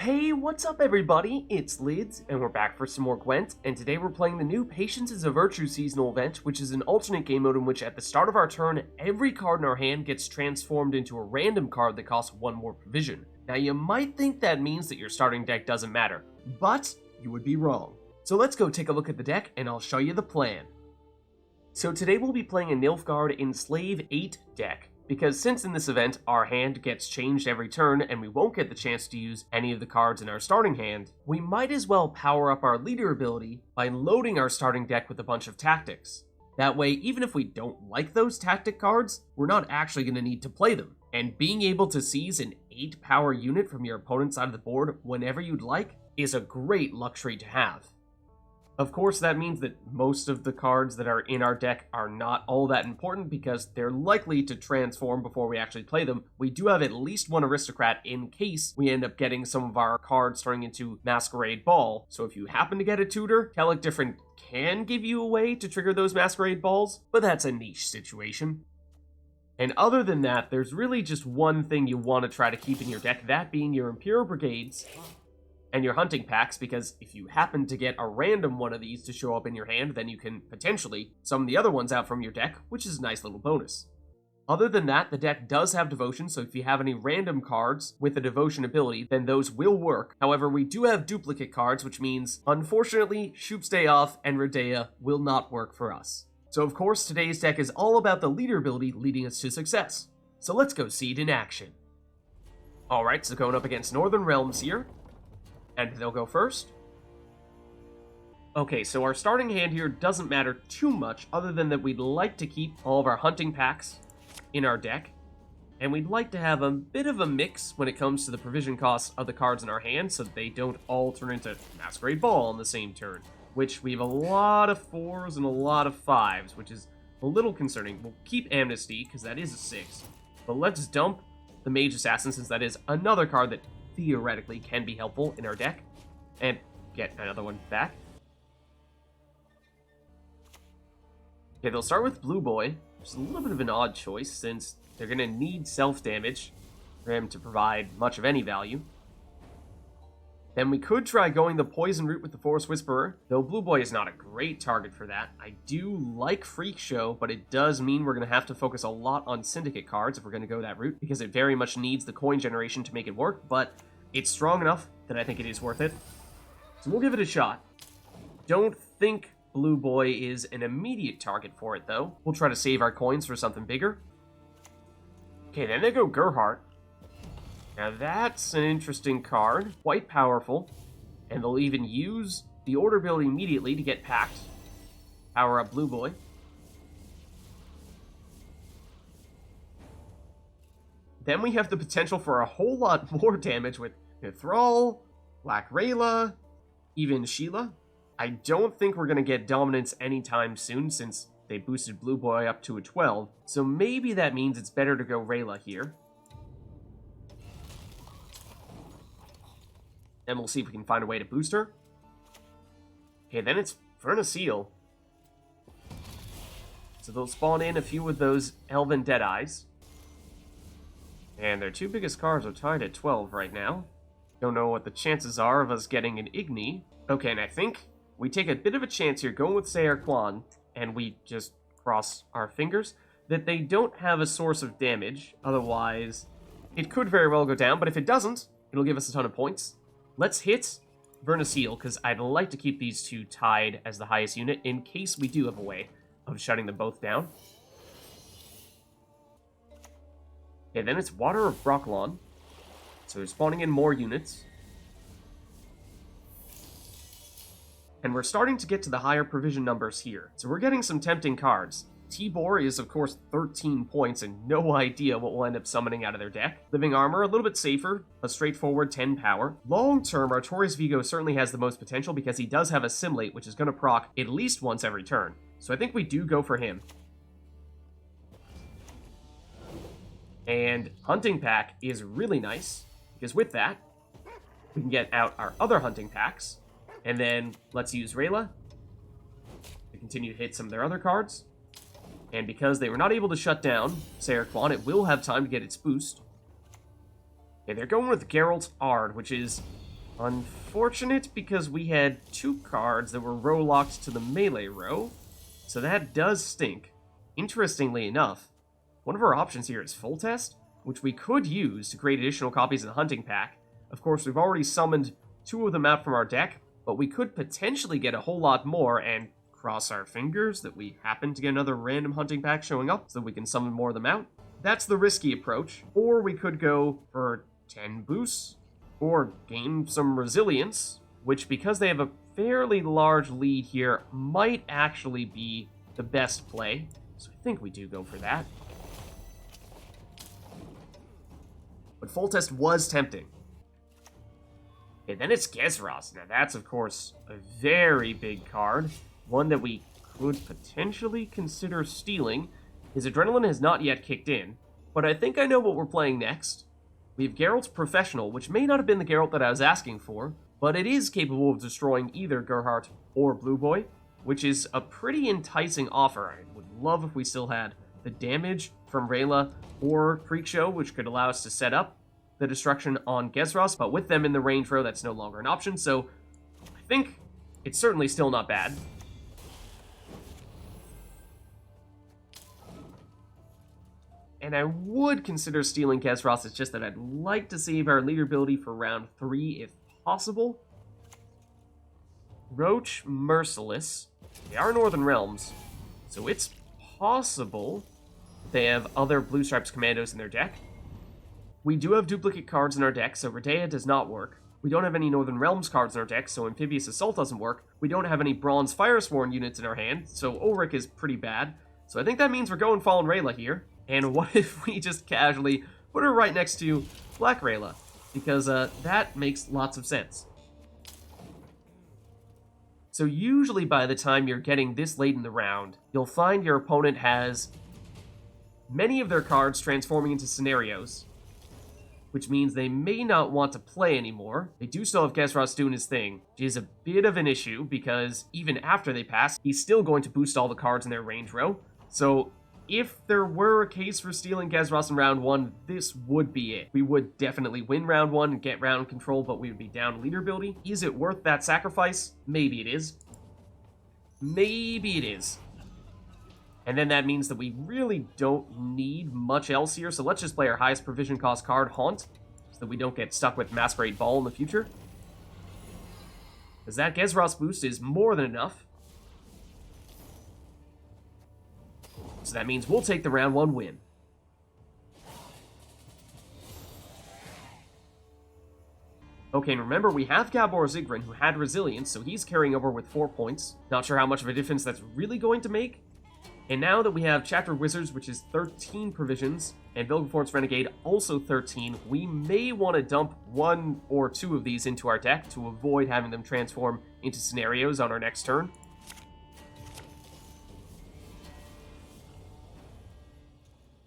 Hey, what's up everybody? It's Lids, and we're back for some more Gwent, and today we're playing the new Patience is a Virtue seasonal event, which is an alternate game mode in which at the start of our turn, every card in our hand gets transformed into a random card that costs one more provision. Now you might think that means that your starting deck doesn't matter, but you would be wrong. So let's go take a look at the deck, and I'll show you the plan. So today we'll be playing a Nilfgaard Enslave 8 deck, because since in this event our hand gets changed every turn and we won't get the chance to use any of the cards in our starting hand, we might as well power up our leader ability by loading our starting deck with a bunch of tactics. That way, even if we don't like those tactic cards, we're not actually going to need to play them. And being able to seize an 8 power unit from your opponent's side of the board whenever you'd like is a great luxury to have. Of course, that means that most of the cards that are in our deck are not all that important because they're likely to transform before we actually play them. We do have at least one aristocrat in case we end up getting some of our cards turning into Masquerade Ball. So if you happen to get a tutor, Ceallach Dyffryn can give you a way to trigger those Masquerade Balls, but that's a niche situation. And other than that, there's really just one thing you want to try to keep in your deck, that being your Imperial Brigades and your hunting packs, because if you happen to get a random one of these to show up in your hand, then you can potentially summon the other ones out from your deck, which is a nice little bonus. Other than that, the deck does have devotion, so if you have any random cards with a devotion ability, then those will work. However, we do have duplicate cards, which means, unfortunately, Shoop's Day Off and Redea will not work for us. So of course, today's deck is all about the leader ability leading us to success. So let's go see it in action. Alright, so going up against Northern Realms here. And they'll go first. Okay, so our starting hand here doesn't matter too much, other than that we'd like to keep all of our hunting packs in our deck. And we'd like to have a bit of a mix when it comes to the provision costs of the cards in our hand, so that they don't all turn into Masquerade Ball on the same turn. Which we have a lot of 4s and a lot of 5s, which is a little concerning. We'll keep Amnesty, because that is a 6. But let's dump the Mage Assassin, since that is another card that theoretically can be helpful in our deck, and get another one back. Okay, they'll start with Blue Boy, which is a little bit of an odd choice, since they're going to need self-damage for him to provide much of any value. Then we could try going the poison route with the Forest Whisperer, though Blue Boy is not a great target for that. I do like Freak Show, but it does mean we're going to have to focus a lot on Syndicate cards if we're going to go that route, because it very much needs the coin generation to make it work, but it's strong enough that I think it is worth it. So we'll give it a shot. Don't think Blue Boy is an immediate target for it, though. We'll try to save our coins for something bigger. Okay, then they go Gerhardt. Now that's an interesting card, quite powerful, and they'll even use the order ability immediately to get packed. Power up Blue Boy. Then we have the potential for a whole lot more damage with Thrall, Black Rayla, even Sheila. I don't think we're going to get dominance anytime soon since they boosted Blue Boy up to a 12, so maybe that means it's better to go Rayla here. And we'll see if we can find a way to boost her. Okay, then it's Verna Seal. So they'll spawn in a few of those Elven Deadeyes. And their two biggest cards are tied at 12 right now. Don't know what the chances are of us getting an Igni. Okay, and I think we take a bit of a chance here going with Sayer Kwan, and we just cross our fingers that they don't have a source of damage. Otherwise, it could very well go down, but if it doesn't, it'll give us a ton of points. Let's hit Verna Seal, because I'd like to keep these two tied as the highest unit in case we do have a way of shutting them both down. Okay, then it's Water of Brocklon. So they're spawning in more units. And we're starting to get to the higher provision numbers here. So we're getting some tempting cards. Tibor is, of course, 13 points and no idea what we'll end up summoning out of their deck. Living Armor, a little bit safer, a straightforward 10 power. Long term, Artorias Vigo certainly has the most potential because he does have Assimilate, which is going to proc at least once every turn. So I think we do go for him. And Hunting Pack is really nice, because with that, we can get out our other Hunting Packs, and then let's use Rayla to continue to hit some of their other cards. And because they were not able to shut down Sayer Kwan, it will have time to get its boost. Okay, they're going with Geralt Ard, which is Unfortunate, because we had 2 cards that were row-locked to the melee row, so that does stink. Interestingly enough, one of our options here is Full Test, which we could use to create additional copies of the Hunting Pack. Of course, we've already summoned 2 of them out from our deck, but we could potentially get a whole lot more, and cross our fingers that we happen to get another random Hunting Pack showing up so we can summon more of them out. That's the risky approach. Or we could go for 10 boosts, or gain some resilience, which, because they have a fairly large lead here, might actually be the best play. So I think we do go for that. But Full Test was tempting. And then it's Gezros. Now that's, of course, a very big card. One that we could potentially consider stealing. His Adrenaline has not yet kicked in, but I think I know what we're playing next. We have Geralt's Professional, which may not have been the Geralt that I was asking for, but it is capable of destroying either Gerhardt or Blue Boy, which is a pretty enticing offer. I would love if we still had the damage from Rayla or Creekshow, which could allow us to set up the destruction on Gezros, but with them in the range row, that's no longer an option, so I think it's certainly still not bad. And I would consider stealing Gezros, it's just that I'd like to save our leader ability for round 3 if possible. Roach Merciless. They are Northern Realms, so it's possible they have other Blue Stripes Commandos in their deck. We do have duplicate cards in our deck, so Redea does not work. We don't have any Northern Realms cards in our deck, so Amphibious Assault doesn't work. We don't have any Bronze Firesworn units in our hand, so Ulrich is pretty bad. So I think that means we're going Fallen Rayla here. And what if we just casually put her right next to Black Rayla? Because that makes lots of sense. So usually by the time you're getting this late in the round, you'll find your opponent has many of their cards transforming into scenarios, which means they may not want to play anymore. They do still have Gezros doing his thing, which is a bit of an issue, because even after they pass, he's still going to boost all the cards in their range row. So if there were a case for stealing Gezros in round 1, this would be it. We would definitely win round 1 and get round control, but we would be down leader ability. Is it worth that sacrifice? Maybe it is. Maybe it is. And then that means that we really don't need much else here, so let's just play our highest provision cost card, Haunt, so that we don't get stuck with Masquerade Ball in the future. Because that Gezros boost is more than enough. So that means we'll take the round 1 win. Okay, and remember, we have Gabor Zigrin, who had Resilience, so he's carrying over with 4 points. Not sure how much of a difference that's really going to make. And now that we have Chapter Wizards, which is 13 provisions, and Vilgefortz Renegade, also 13, we may want to dump 1 or 2 of these into our deck to avoid having them transform into scenarios on our next turn.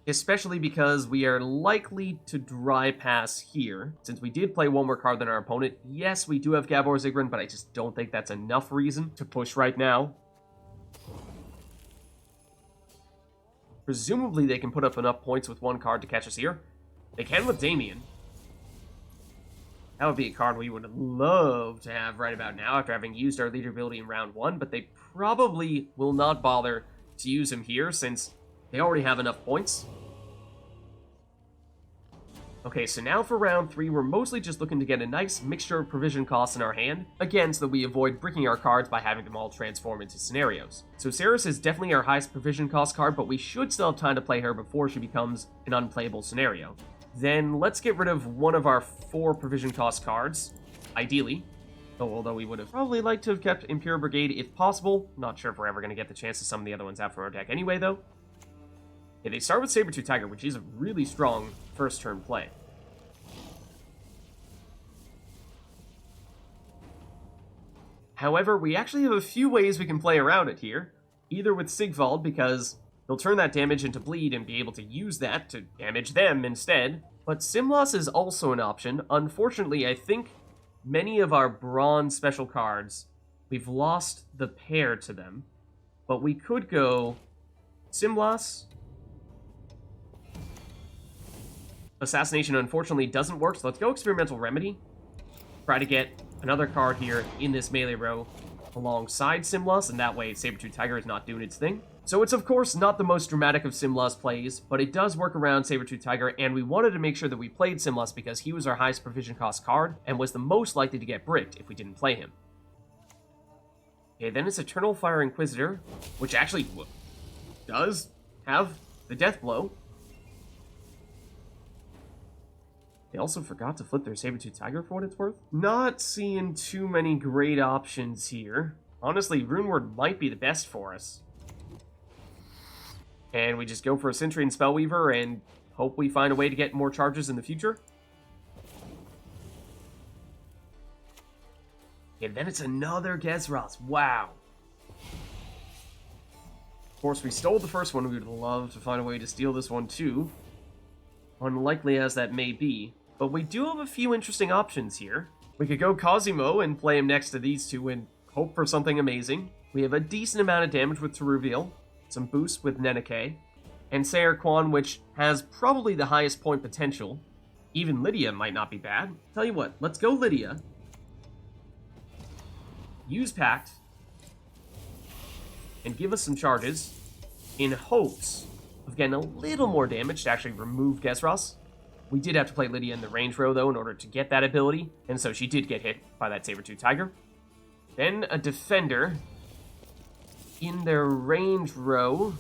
Especially because we are likely to dry pass here. Since we did play 1 more card than our opponent, yes, we do have Gabor Zigrin, but I just don't think that's enough reason to push right now. Presumably they can put up enough points with 1 card to catch us here. They can with Damien. That would be a card we would love to have right about now after having used our leader ability in round 1, but they probably will not bother to use him here since they already have enough points. Okay, so now for round 3, we're mostly just looking to get a nice mixture of provision costs in our hand, again, so that we avoid bricking our cards by having them all transform into scenarios. So Ceres is definitely our highest provision cost card, but we should still have time to play her before she becomes an unplayable scenario. Then let's get rid of one of our 4 provision cost cards, ideally. Although we would have probably liked to have kept Impera Brigade if possible. Not sure if we're ever going to get the chance to summon the other ones out from our deck anyway, though. Yeah, they start with Sabertooth Tiger, which is a really strong first turn play. However, we actually have a few ways we can play around it here. Either with Sigvald, because he'll turn that damage into bleed and be able to use that to damage them instead. But Simlas is also an option. Unfortunately, I think many of our bronze special cards, we've lost the pair to them. But we could go Simlas. Assassination unfortunately doesn't work, so let's go Experimental Remedy. Try to get another card here in this melee row alongside Simlas, and that way Saber-Tooth Tiger is not doing its thing. So it's of course not the most dramatic of Simlas plays, but it does work around Saber-Tooth Tiger, and we wanted to make sure that we played Simlas because he was our highest provision cost card, and was the most likely to get bricked if we didn't play him. Okay, then it's Eternal Fire Inquisitor, which actually does have the death blow. They also forgot to flip their Saber-Tooth Tiger for what it's worth. Not seeing too many great options here. Honestly, Runeward might be the best for us. And we just go for a Sentry and Spellweaver and hope we find a way to get more charges in the future. And then it's another Gezras. Wow. Of course, we stole the first one. We would love to find a way to steal this one too. Unlikely as that may be. But we do have a few interesting options here. We could go Cosimo and play him next to these two and hope for something amazing. We have a decent amount of damage with Teruviel, some boost with Neneke, and Sayer Quan, which has probably the highest point potential. Even Lydia might not be bad. Tell you what, let's go Lydia. Use Pact, and give us some charges in hopes of getting a little more damage to actually remove Gezras. We did have to play Lydia in the range row, though, in order to get that ability, and so she did get hit by that Saber-Tooth Tiger. Then a Defender in their range row,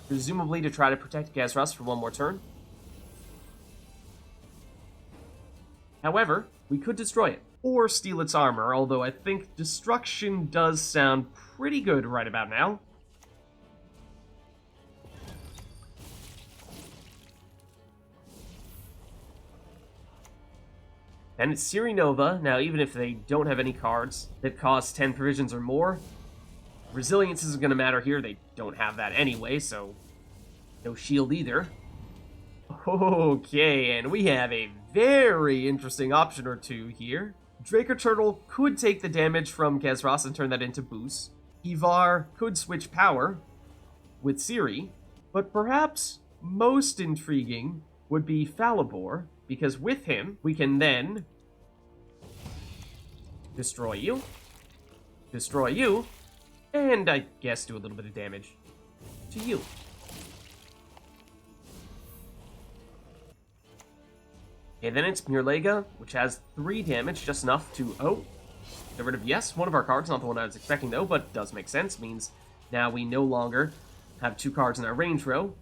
presumably to try to protect Gezras for one more turn. However, we could destroy it, or steal its armor, although I think destruction does sound pretty good right about now. And it's Siri Nova. Now, even if they don't have any cards that cost 10 provisions or more, resilience isn't going to matter here. They don't have that anyway, so no shield either. Okay, and we have a very interesting option or two here. Draker Turtle could take the damage from Gezras and turn that into boost. Ivar could switch power with Siri, but perhaps most intriguing would be Falibor, because with him, we can then destroy you, and I guess do a little bit of damage to you. And then it's Murlega, which has 3 damage, just enough to, get rid of, yes, one of our cards, not the one I was expecting though, but does make sense, means now we no longer have 2 cards in our range row,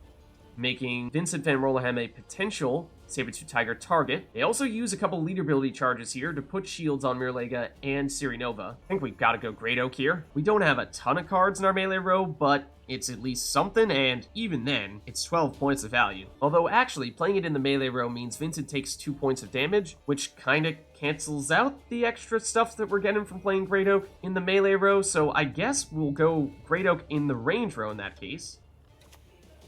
making Vincent Van Rollenham a potential Saber-Tooth Tiger target. They also use a couple leader ability charges here to put shields on Murlega and Siri Nova. I think we've got to go Great Oak here. We don't have a ton of cards in our melee row, but it's at least something, and even then, it's 12 points of value. Although actually, playing it in the melee row means Vincent takes 2 points of damage, which kinda cancels out the extra stuff that we're getting from playing Great Oak in the melee row, so I guess we'll go Great Oak in the range row in that case.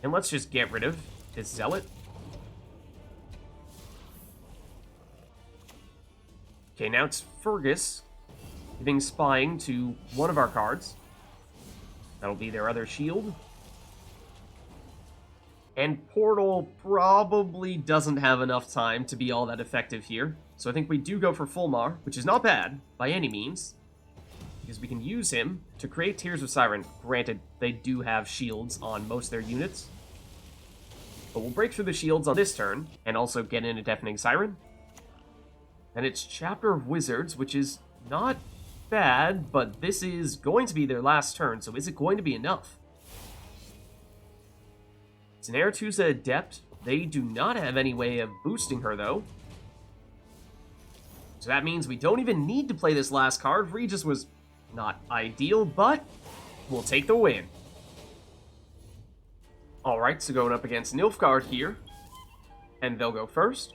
And let's just get rid of this Zealot. Okay, now it's Fergus giving Spying to one of our cards. That'll be their other shield. And Portal probably doesn't have enough time to be all that effective here. So I think we do go for Fulmar, which is not bad by any means, because we can use him to create Tears of Siren. Granted, they do have shields on most of their units. But we'll break through the shields on this turn, and also get in a Deafening Siren. And it's Chapter of Wizards, which is not bad, but this is going to be their last turn, so is it going to be enough? It's an Aretusa Adept. They do not have any way of boosting her, though. So that means we don't even need to play this last card. Regis was not ideal, but we'll take the win. Alright, so going up against Nilfgaard here, and they'll go first.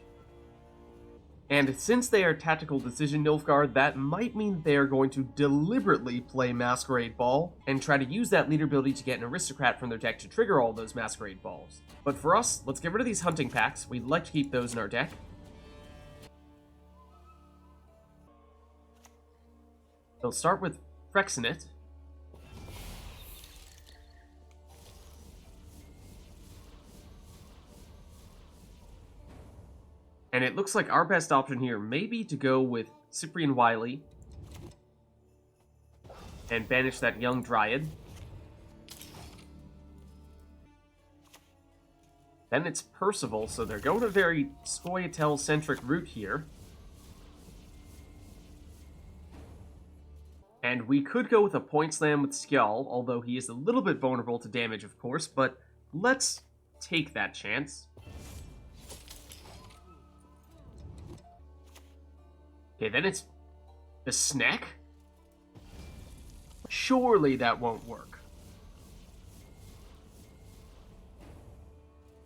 And since they are Tactical Decision Nilfgaard, that might mean they are going to deliberately play Masquerade Ball and try to use that leader ability to get an Aristocrat from their deck to trigger all those Masquerade Balls. But for us, let's get rid of these Hunting Packs. We'd like to keep those in our deck. They'll start with Frexinate. And it looks like our best option here may be to go with Cyprian Wiley and banish that young Dryad. Then it's Percival, so they're going a very Scoia'tael-centric route here. And we could go with a point slam with Ceall, although he is a little bit vulnerable to damage, of course, but let's take that chance. Okay, then it's the Snack? Surely that won't work.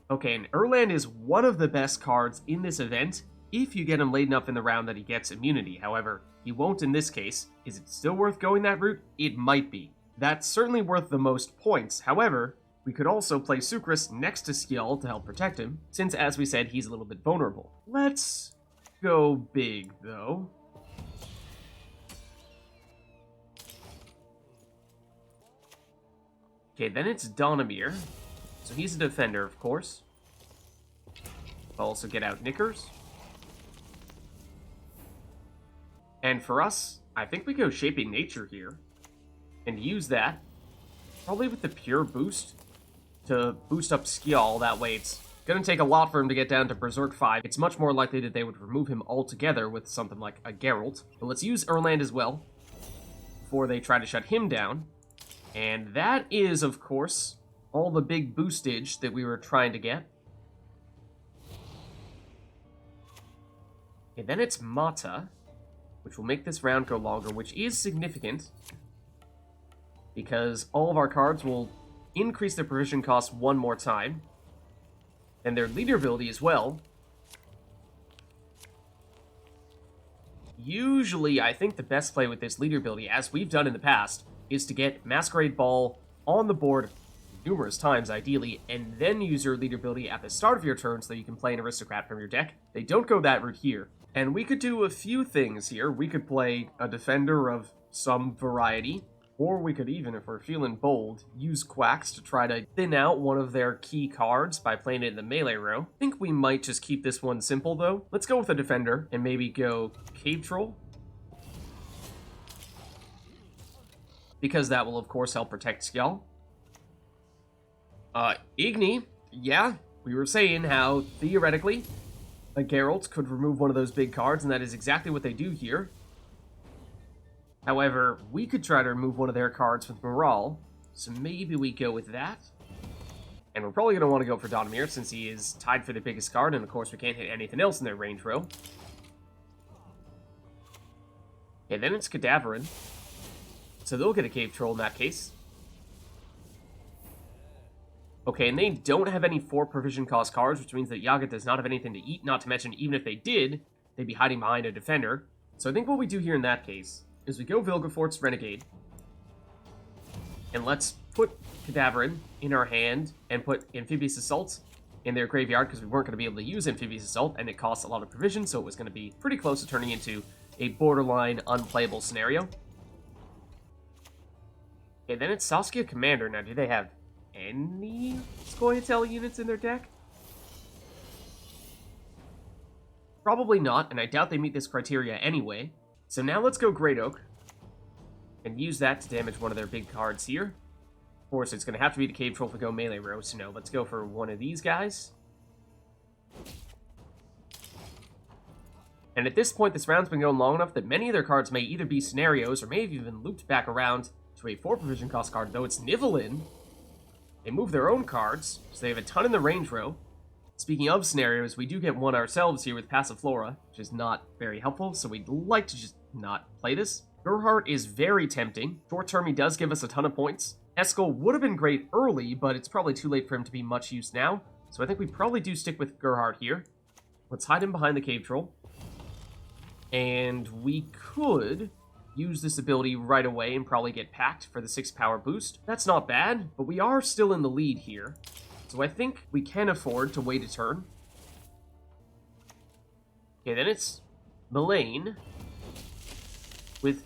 Okay, and Erland is one of the best cards in this event if you get him late enough in the round that he gets immunity. However, he won't in this case. Is it still worth going that route? It might be. That's certainly worth the most points. However, we could also play Sucrus next to Ceall to help protect him, since, as we said, he's a little bit vulnerable. Let's go big, though. Okay, then it's Donimir. So he's a defender, of course. I'll also get out Knickers. And for us, I think we go Shaping Nature here. And use that, probably with the pure boost, to boost up Ceall. That way it's going to take a lot for him to get down to Berserk 5. It's much more likely that they would remove him altogether with something like a Geralt. But let's use Erland as well, before they try to shut him down. And that is, of course, all the big boostage that we were trying to get. Okay, then it's Mata, which will make this round go longer, which is significant, because all of our cards will increase their provision cost one more time, and their leader ability as well. Usually, I think the best play with this leader ability, as we've done in the past, is to get Masquerade Ball on the board numerous times, ideally, and then use your leader ability at the start of your turn so that you can play an Aristocrat from your deck. They don't go that route here. And we could do a few things here. We could play a defender of some variety, or we could even, if we're feeling bold, use Quacks to try to thin out one of their key cards by playing it in the melee row. I think we might just keep this one simple, though. Let's go with a defender and maybe go Cave Troll, because that will, of course, help protect Ceall. Igni, yeah, we were saying how, theoretically, a Geralt could remove one of those big cards, and that is exactly what they do here. However, we could try to remove one of their cards with Morale, so maybe we go with that. And we're probably going to want to go for Donimir, since he is tied for the biggest card, and of course we can't hit anything else in their range row. Okay, then it's Cadaverine. So they'll get a Cave Troll in that case. Okay, and they don't have any 4 provision cost cards, which means that Yaga does not have anything to eat, not to mention, even if they did, they'd be hiding behind a defender. So I think what we do here in that case is we go Vilgefortz Renegade, and let's put Cadaverine in our hand and put Amphibious Assault in their graveyard, because we weren't going to be able to use Amphibious Assault, and it costs a lot of provision, so it was going to be pretty close to turning into a borderline unplayable scenario. Okay, then it's Saskia Commander. Now, do they have any Scoia'tael units in their deck? Probably not, and I doubt they meet this criteria anyway. So now let's go Great Oak and use that to damage one of their big cards here. Of course, it's going to have to be the Cave Troll if we go melee row, so no, let's go for one of these guys. And at this point, this round's been going long enough that many of their cards may either be scenarios or may have even looped back around to a 4 provision cost card, though it's Nivellin. They move their own cards, so they have a ton in the range row. Speaking of scenarios, we do get one ourselves here with Passiflora, which is not very helpful, so we'd like to just not play this. Gerhardt is very tempting. Short term, he does give us a ton of points. Eskel would have been great early, but it's probably too late for him to be much use now, so I think we probably do stick with Gerhardt here. Let's hide him behind the Cave Troll. And we could use this ability right away and probably get packed for the 6 power boost. That's not bad, but we are still in the lead here. So I think we can afford to wait a turn. Okay, then it's Melaine with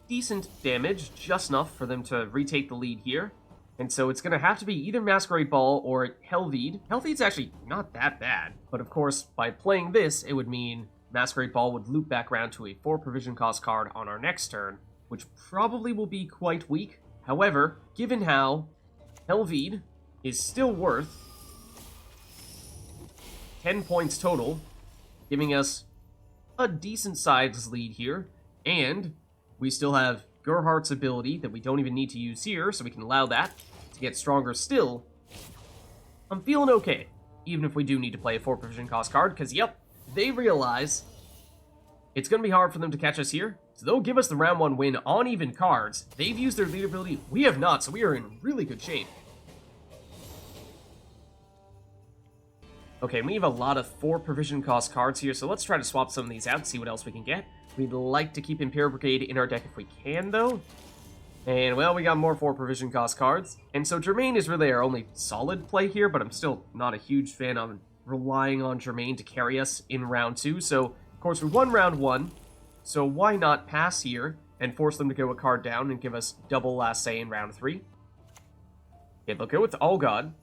decent damage, just enough for them to retake the lead here. And so it's going to have to be either Masquerade Ball or Helvede. Helvede's actually not that bad, but of course, by playing this, it would mean Masquerade Ball would loop back around to a 4 provision cost card on our next turn, which probably will be quite weak. However, given how Helvede is still worth 10 points total, giving us a decent size lead here, and we still have Gerhardt's ability that we don't even need to use here, so we can allow that to get stronger still. I'm feeling okay, even if we do need to play a 4 provision cost card, because yep, they realize it's going to be hard for them to catch us here, so they'll give us the round 1 win on even cards. They've used their lead ability, we have not, so we are in really good shape. Okay, we have a lot of 4 provision cost cards here, so let's try to swap some of these out and see what else we can get. We'd like to keep Impera Brigade in our deck if we can, though. And, well, we got more 4 provision cost cards. And so Germain is really our only solid play here, but I'm still not a huge fan of relying on Germain to carry us in round 2. So, of course, we won round 1, so why not pass here and force them to go a card down and give us double last say in round 3. Okay, they'll go with All God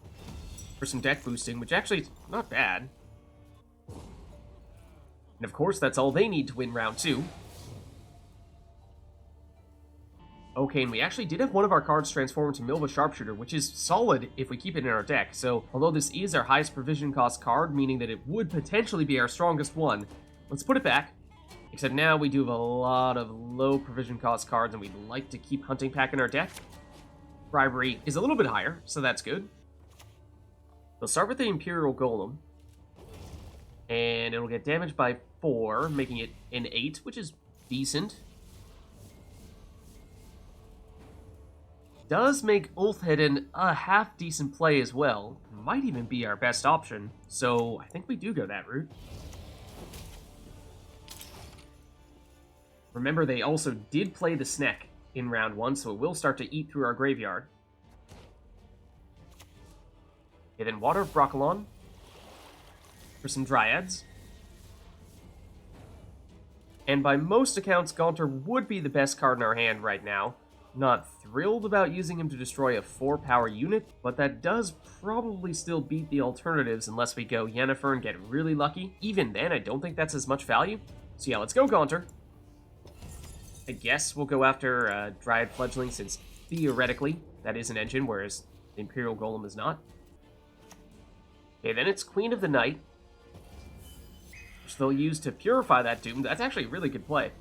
for some deck boosting, which actually is not bad. And of course, that's all they need to win round 2. Okay, and we actually did have one of our cards transform into Milva Sharpshooter, which is solid if we keep it in our deck. So, although this is our highest provision cost card, meaning that it would potentially be our strongest one, let's put it back. Except now we do have a lot of low provision cost cards, and we'd like to keep Hunting Pack in our deck. Bribery is a little bit higher, so that's good. We'll start with the Imperial Golem, and it'll get damaged by 4, making it an 8, which is decent. Does make Ulfheden a half-decent play as well. Might even be our best option, so I think we do go that route. Remember, they also did play the Sneck in round 1, so it will start to eat through our graveyard. Okay, then Water of Broccolon for some Dryads. And by most accounts, Gaunter would be the best card in our hand right now. Not thrilled about using him to destroy a 4-power unit, but that does probably still beat the alternatives unless we go Yennefer and get really lucky. Even then, I don't think that's as much value. So yeah, let's go Gaunter. I guess we'll go after Dryad Fledgling, since theoretically that is an engine, whereas the Imperial Golem is not. Okay, then it's Queen of the Night, which they'll use to purify that Doom. That's actually a really good play.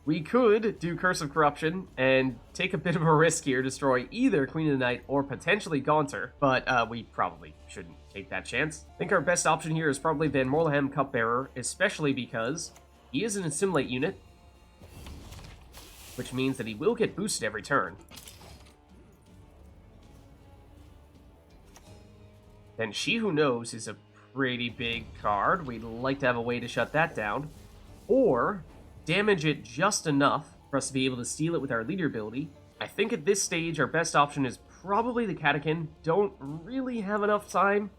We could do Curse of Corruption and take a bit of a risk here, destroy either Queen of the Night or potentially Gaunter, but we probably shouldn't take that chance. I think our best option here is probably Van Morlehem Cupbearer, especially because he is an Assimilate unit, which means that he will get boosted every turn. Then She Who Knows is a pretty big card. We'd like to have a way to shut that down. Or damage it just enough for us to be able to steal it with our leader ability. I think at this stage our best option is probably the Catachin. Don't really have enough time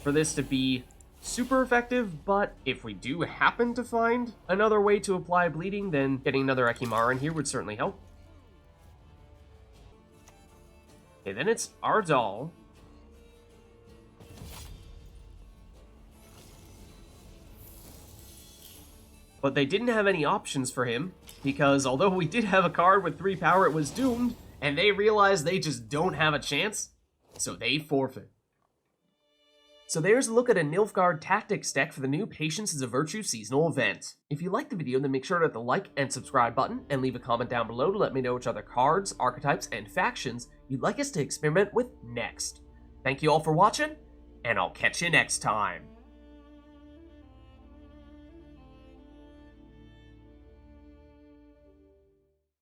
for this to be super effective, but if we do happen to find another way to apply bleeding, then getting another Ekimara in here would certainly help. Okay, then it's Ardal. But they didn't have any options for him, because although we did have a card with 3 power, it was doomed, and they realized they just don't have a chance, so they forfeit. So there's a look at a Nilfgaard tactics deck for the new Patience is a Virtue seasonal event. If you liked the video, then make sure to hit the like and subscribe button, and leave a comment down below to let me know which other cards, archetypes, and factions you'd like us to experiment with next. Thank you all for watching, and I'll catch you next time.